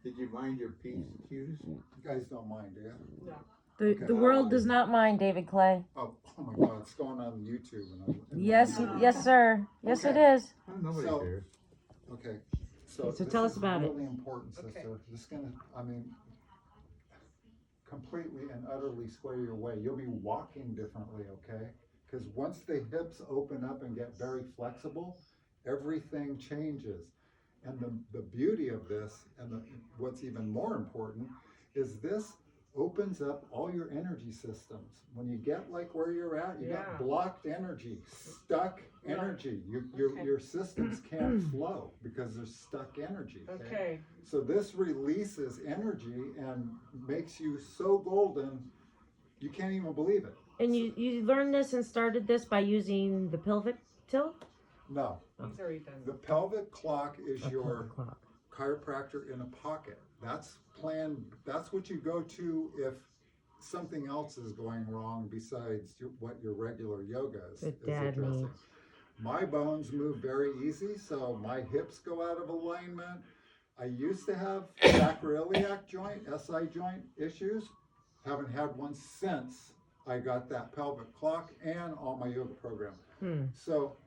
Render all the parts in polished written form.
Did you mind your P's and Q's? You guys don't mind, do you? No. The world does not mind, D.Clay. Oh my God, it's going on YouTube. Yes, yes, sir. Yes, it is. Nobody cares. Okay. So this tell us is about it. really important, sister. Okay. This is gonna, completely and utterly square your way. You'll be walking differently, okay? Because once the hips open up and get very flexible, everything changes. And the beauty of this, and what's even more important, is this opens up all your energy systems. When you get like where you're at, you got blocked energy, stuck energy. Your systems can't flow because there's stuck energy. Okay. So this releases energy and makes you so golden, you can't even believe it. And you learned this and started this by using the pelvic tilt? No. He's already done The it. pelvic clock is your clock. chiropractor in a pocket. That's what you go to if something else is going wrong besides what your regular yoga is addressing. My bones move very easy, so my hips go out of alignment. I used to have sacroiliac joint, SI joint issues. Haven't had one since I got that pelvic clock and all my yoga program. So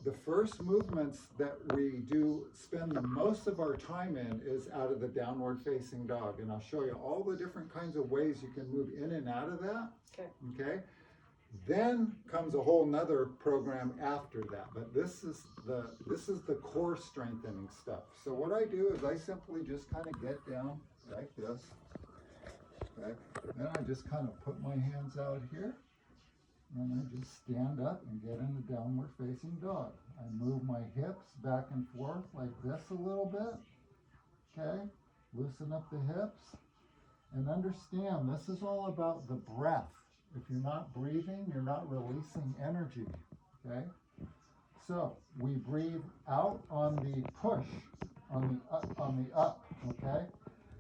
the first movements that we do spend the most of our time in is out of the downward facing dog. And I'll show you all the different kinds of ways you can move in and out of that. Okay. Then comes a whole nother program after that. But this is the core strengthening stuff. So what I do is I simply just kind of get down like this. Okay. Then I just kind of put my hands out here. And I just stand up and get in the downward facing dog. I move my hips back and forth like this a little bit. Okay, loosen up the hips. And understand, this is all about the breath. If you're not breathing, you're not releasing energy. Okay, so we breathe out on the push, on the up. Okay,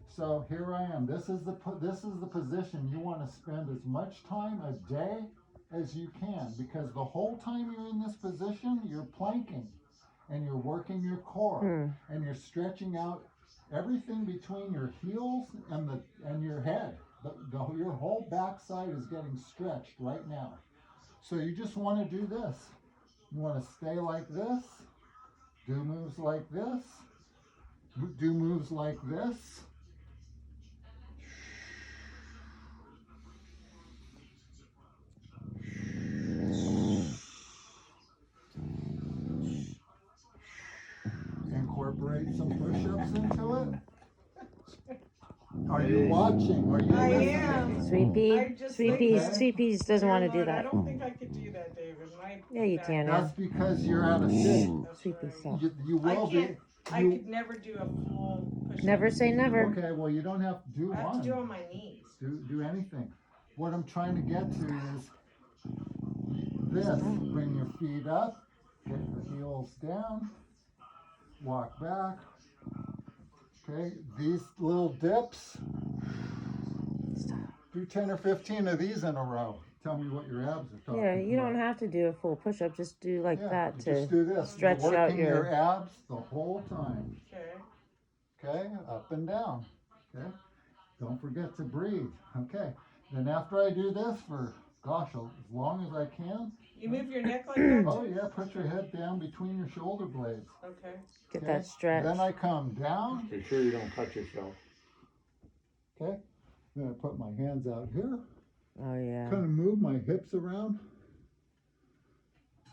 so here I am. This is the position you want to spend as much time a day as you can, because the whole time you're in this position, you're planking and you're working your core and you're stretching out everything between your heels and your head. Your whole backside is getting stretched right now. So you just want to do this. You want to stay like this, do moves like this, do moves like this. Incorporate some push-ups into it. Are you watching? Are you I listening? am. Sweet Peas doesn't want to do that. I don't think I could do that, David. Yeah, you can. That's because you're out of shape. Sweet Peas. You will be. I could never do a full push-up. Never say never. Okay, well, you don't have to do one. I have to do it on my knees. Do anything. What I'm trying to get to is this. Bring your feet up, get the heels down, walk back. Okay, these little dips. Do 10 or 15 of these in a row. Tell me what your abs are talking Yeah, you about. don't have to do a full push-up. Just do like that to just do this. stretch You're out working your abs the whole time. Okay, up and down. Okay, don't forget to breathe. Okay, then after I do this for, gosh, as long as I can. You move your neck like that? Oh yeah, put your head down between your shoulder blades. Okay. Get that stretch. Then I come down. Be sure you don't cut yourself. Okay, then I put my hands out here. Oh yeah. Kind of move my hips around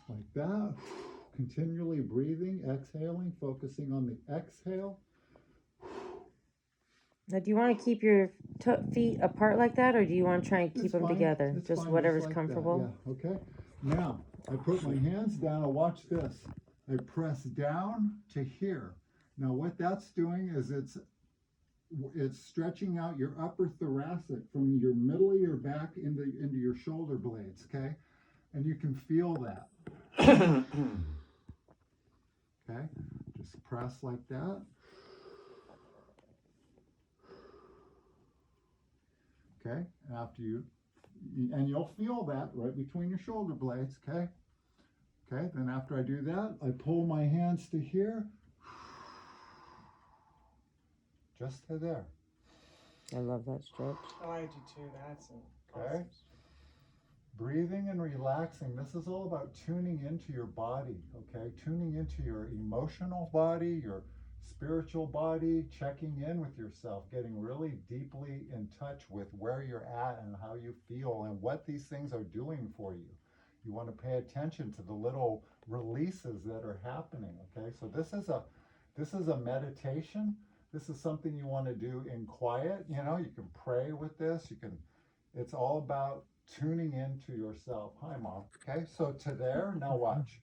like that. Continually breathing, exhaling, focusing on the exhale. Now, do you want to keep your feet apart like that, or do you want to try and keep them together? It's just fine, whatever's like comfortable. that. Yeah. Okay. Now I put my hands down. And watch this. I press down to here. Now what that's doing is it's stretching out your upper thoracic from your middle of your back into your shoulder blades. Okay, and you can feel that. Okay, just press like that. Okay, after and you'll feel that right between your shoulder blades. Okay, then after I do that, I pull my hands to here. just to there. I love that stretch. Oh, I do too. That's Okay. awesome. Breathing and relaxing. This is all about tuning into your body, okay? Tuning into your emotional body, your spiritual body, checking in with yourself, getting really deeply in touch with where you're at and how you feel and what these things are doing for you. You want to pay attention to the little releases that are happening, okay? So this is a meditation. This is something you want to do in quiet. You know, you can pray with this. It's all about tuning into yourself. Hi, Mom. Okay, so to there, now watch.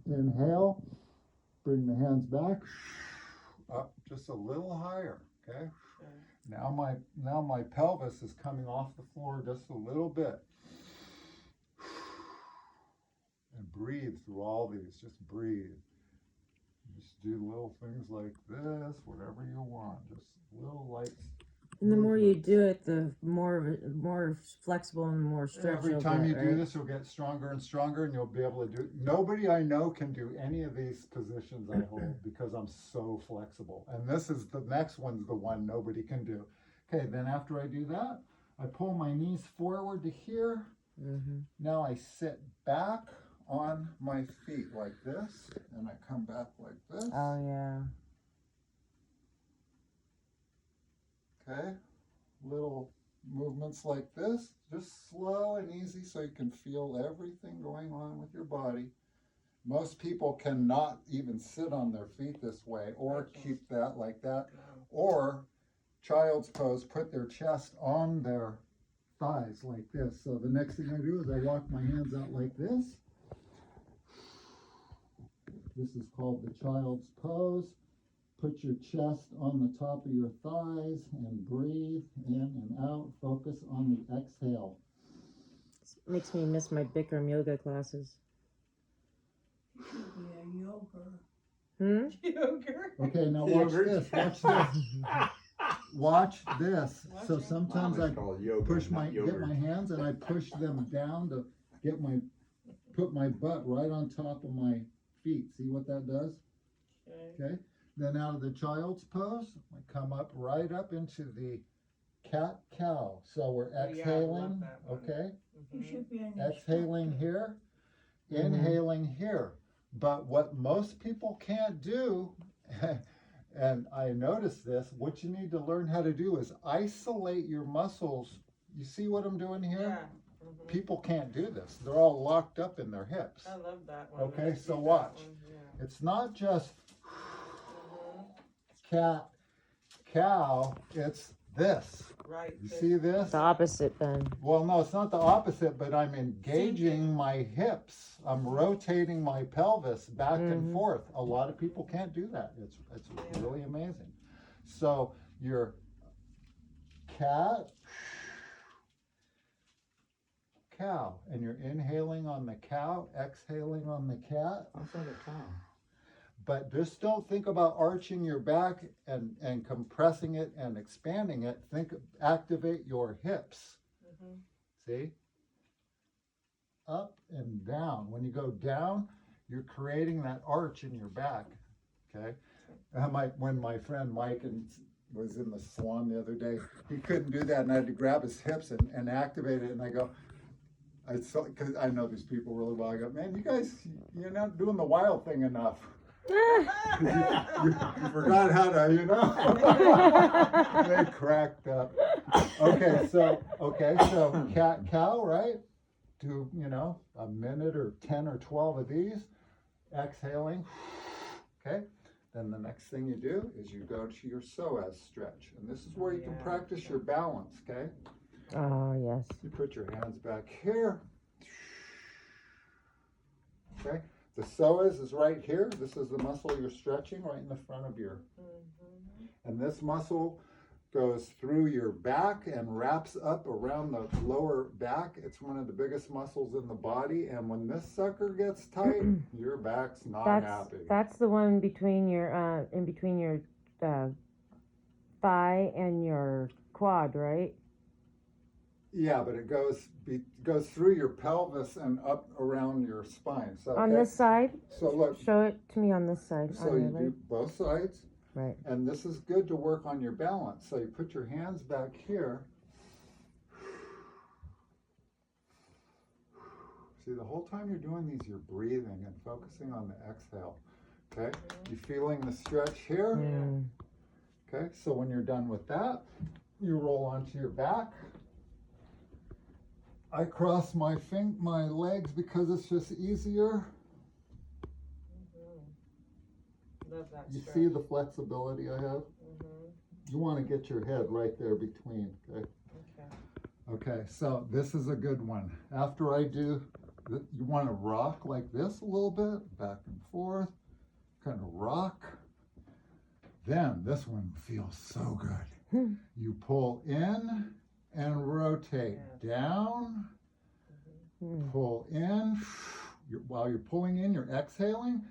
Inhale, bring the hands back, up just a little higher, okay? Now my pelvis is coming off the floor just a little bit. And breathe through all these, just breathe. Just do little things like this, whatever you want, just little light. And the more you do it, the more flexible and more stretch Every you'll time get, you do right? this, you'll get stronger and stronger, and you'll be able to do. Nobody I know can do any of these positions I hold because I'm so flexible. And this is the next one's the one nobody can do. Okay, then after I do that, I pull my knees forward to here. Mm-hmm. Now I sit back on my feet like this, and I come back like this. Oh yeah. Okay, little movements like this, just slow and easy so you can feel everything going on with your body. Most people cannot even sit on their feet this way or keep that like that, or child's pose, put their chest on their thighs like this. So the next thing I do is I walk my hands out like this. This is called the child's pose. Put your chest on the top of your thighs and breathe in and out. Focus on the exhale. Makes me miss my Bikram yoga classes. Hmm? Yogurt. Okay, now watch Yogurt. this. Watch this. Watch this. So Watching. sometimes Mom I is called yoga, push my not get yogurt. my hands and I push them down to put my butt right on top of my feet. See what that does? Okay. Okay. Then out of the child's pose, I come up right up into the cat cow. So we're Oh, yeah, I love exhaling, that one. okay? Mhm. Exhaling here, Mhm. inhaling here. But what most people can't do, and I noticed this, what you need to learn how to do is isolate your muscles. You see what I'm doing here? Yeah. Mhm. People can't do this. They're all locked up in their hips. I love that one. Okay, I so do that watch. one, yeah. It's not just Mhm. cat, cow, it's this. Right. You see this? The opposite then. Well, no, it's not the opposite, but I'm engaging Sinking. my hips. I'm rotating my pelvis back and Mhm. forth. A lot of people can't do that. It's Yeah. really amazing. So your cat, cow, and you're inhaling on the cow, exhaling on the cat. Outside of town. But just don't think about arching your back and compressing it and expanding it. Activate your hips. Mhm. See? Up and down. When you go down, you're creating that arch in your back. Okay? When my friend Mike was in the salon the other day, he couldn't do that, and I had to grab his hips and activate it. And I go, because I know these people really well. I go, man, you guys, you're not doing the wild thing enough. You forgot how to, They cracked up. Okay, so cat, cow, right? Do, a minute or 10 or 12 of these, exhaling. Okay, then the next thing you do is you go to your psoas stretch. And this is where you can Yeah. practice your balance, okay? Oh yes. You put your hands back here. Okay, the psoas is right here. This is the muscle you're stretching right in the front of your, Mhm. and this muscle goes through your back and wraps up around the lower back. It's one of the biggest muscles in the body, and when this sucker gets tight, your back's not happy. That's the one between your in between your thigh and your quad, right? Yeah, but it goes through your pelvis and up around your spine. So On okay, this side. so look, Show it to me on this side. so on you your do leg. both sides. Right. And this is good to work on your balance. So you put your hands back here. See, the whole time you're doing these, you're breathing and focusing on the exhale. Okay? You feeling the stretch here? Mm. Okay, so when you're done with that, you roll onto your back. I cross my legs because it's just easier. Love that You stretch. see the flexibility I have? You want to get your head right there between, okay? Okay. Okay, so this is a good one. After I do, you want to rock like this a little bit, back and forth, kind of rock. Then this one feels so good. You pull in and rotate down, pull in. While you're pulling in, you're exhaling.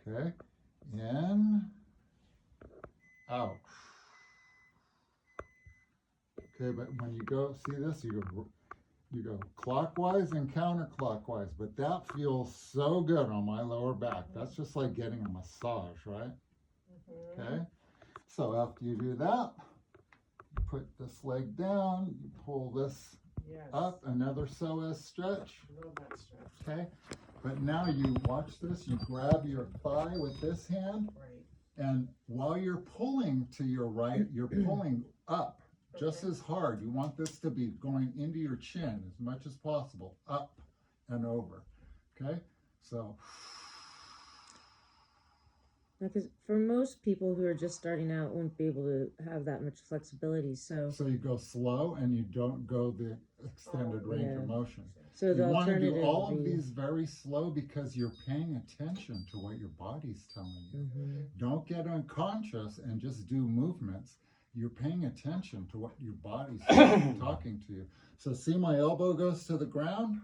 Okay, in, out. Okay, but when you go, see this, you go clockwise and counterclockwise, but that feels so good on my lower back. That's just like getting a massage, right? Okay, so after you do that, you put this leg down, you pull this up, another psoas stretch. Love that stretch. Okay, but now you watch this, you grab your thigh with this hand, Right. and while you're pulling to your right, you're pulling up just as hard. You want this to be going into your chin as much as possible, up and over. Okay, so Because for most people who are just starting out, won't be able to have that much flexibility. So you go slow and you don't go the extended range of Yeah. motion. the You want to alternative do all of would be, these very slow because you're paying attention to what your body's telling you. Mhm. Don't get unconscious and just do movements. You're paying attention to what your body's talking to you. So see, my elbow goes to the ground.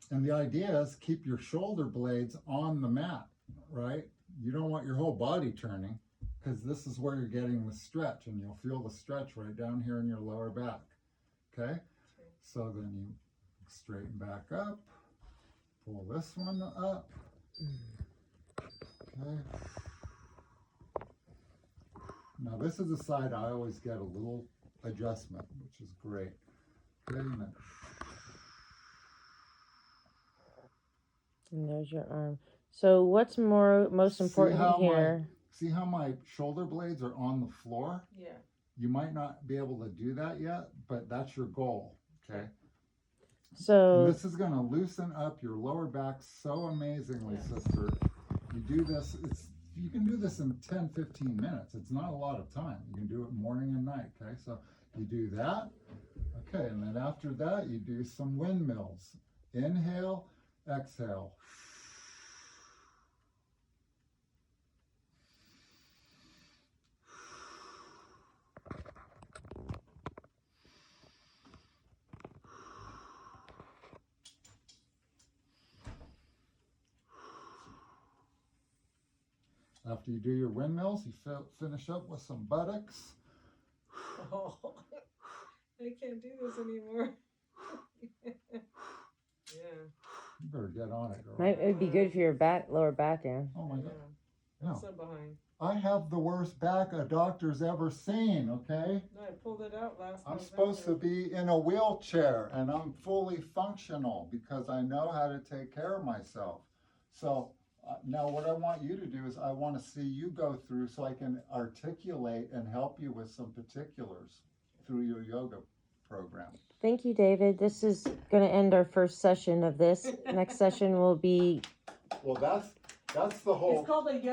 And the idea is keep your shoulder blades on the mat, right? You don't want your whole body turning because this is where you're getting the stretch, and you'll feel the stretch right down here in your lower back. Okay? So then you straighten back up, pull this one up. Okay. Now this is the side I always get a little adjustment, which is great. Okay, and then And there's your arm. So what's most important here? See how my shoulder blades are on the floor? Yeah. You might not be able to do that yet, but that's your goal, okay? And So this is gonna loosen up your lower back so amazingly, sister. You do this, you can do this in 10, 15 minutes. It's not a lot of time. You can do it morning and night, okay? So you do that, okay, and then after that, you do some windmills. Inhale, exhale. After you do your windmills, you finish up with some buttocks. Oh, I can't do this anymore. Yeah. You better get on it, girl. it would be good for your lower back end. Oh my God. I'm No. so behind. I have the worst back a doctor's ever seen, okay? No, I pulled it out last I'm November. supposed to be in a wheelchair and I'm fully functional because I know how to take care of myself. So now what I want you to do is I want to see you go through so I can articulate and help you with some particulars through your yoga program. Thank you, David. This is going to end our first session of this. Next session will be Well, that's the whole... It's called a yoga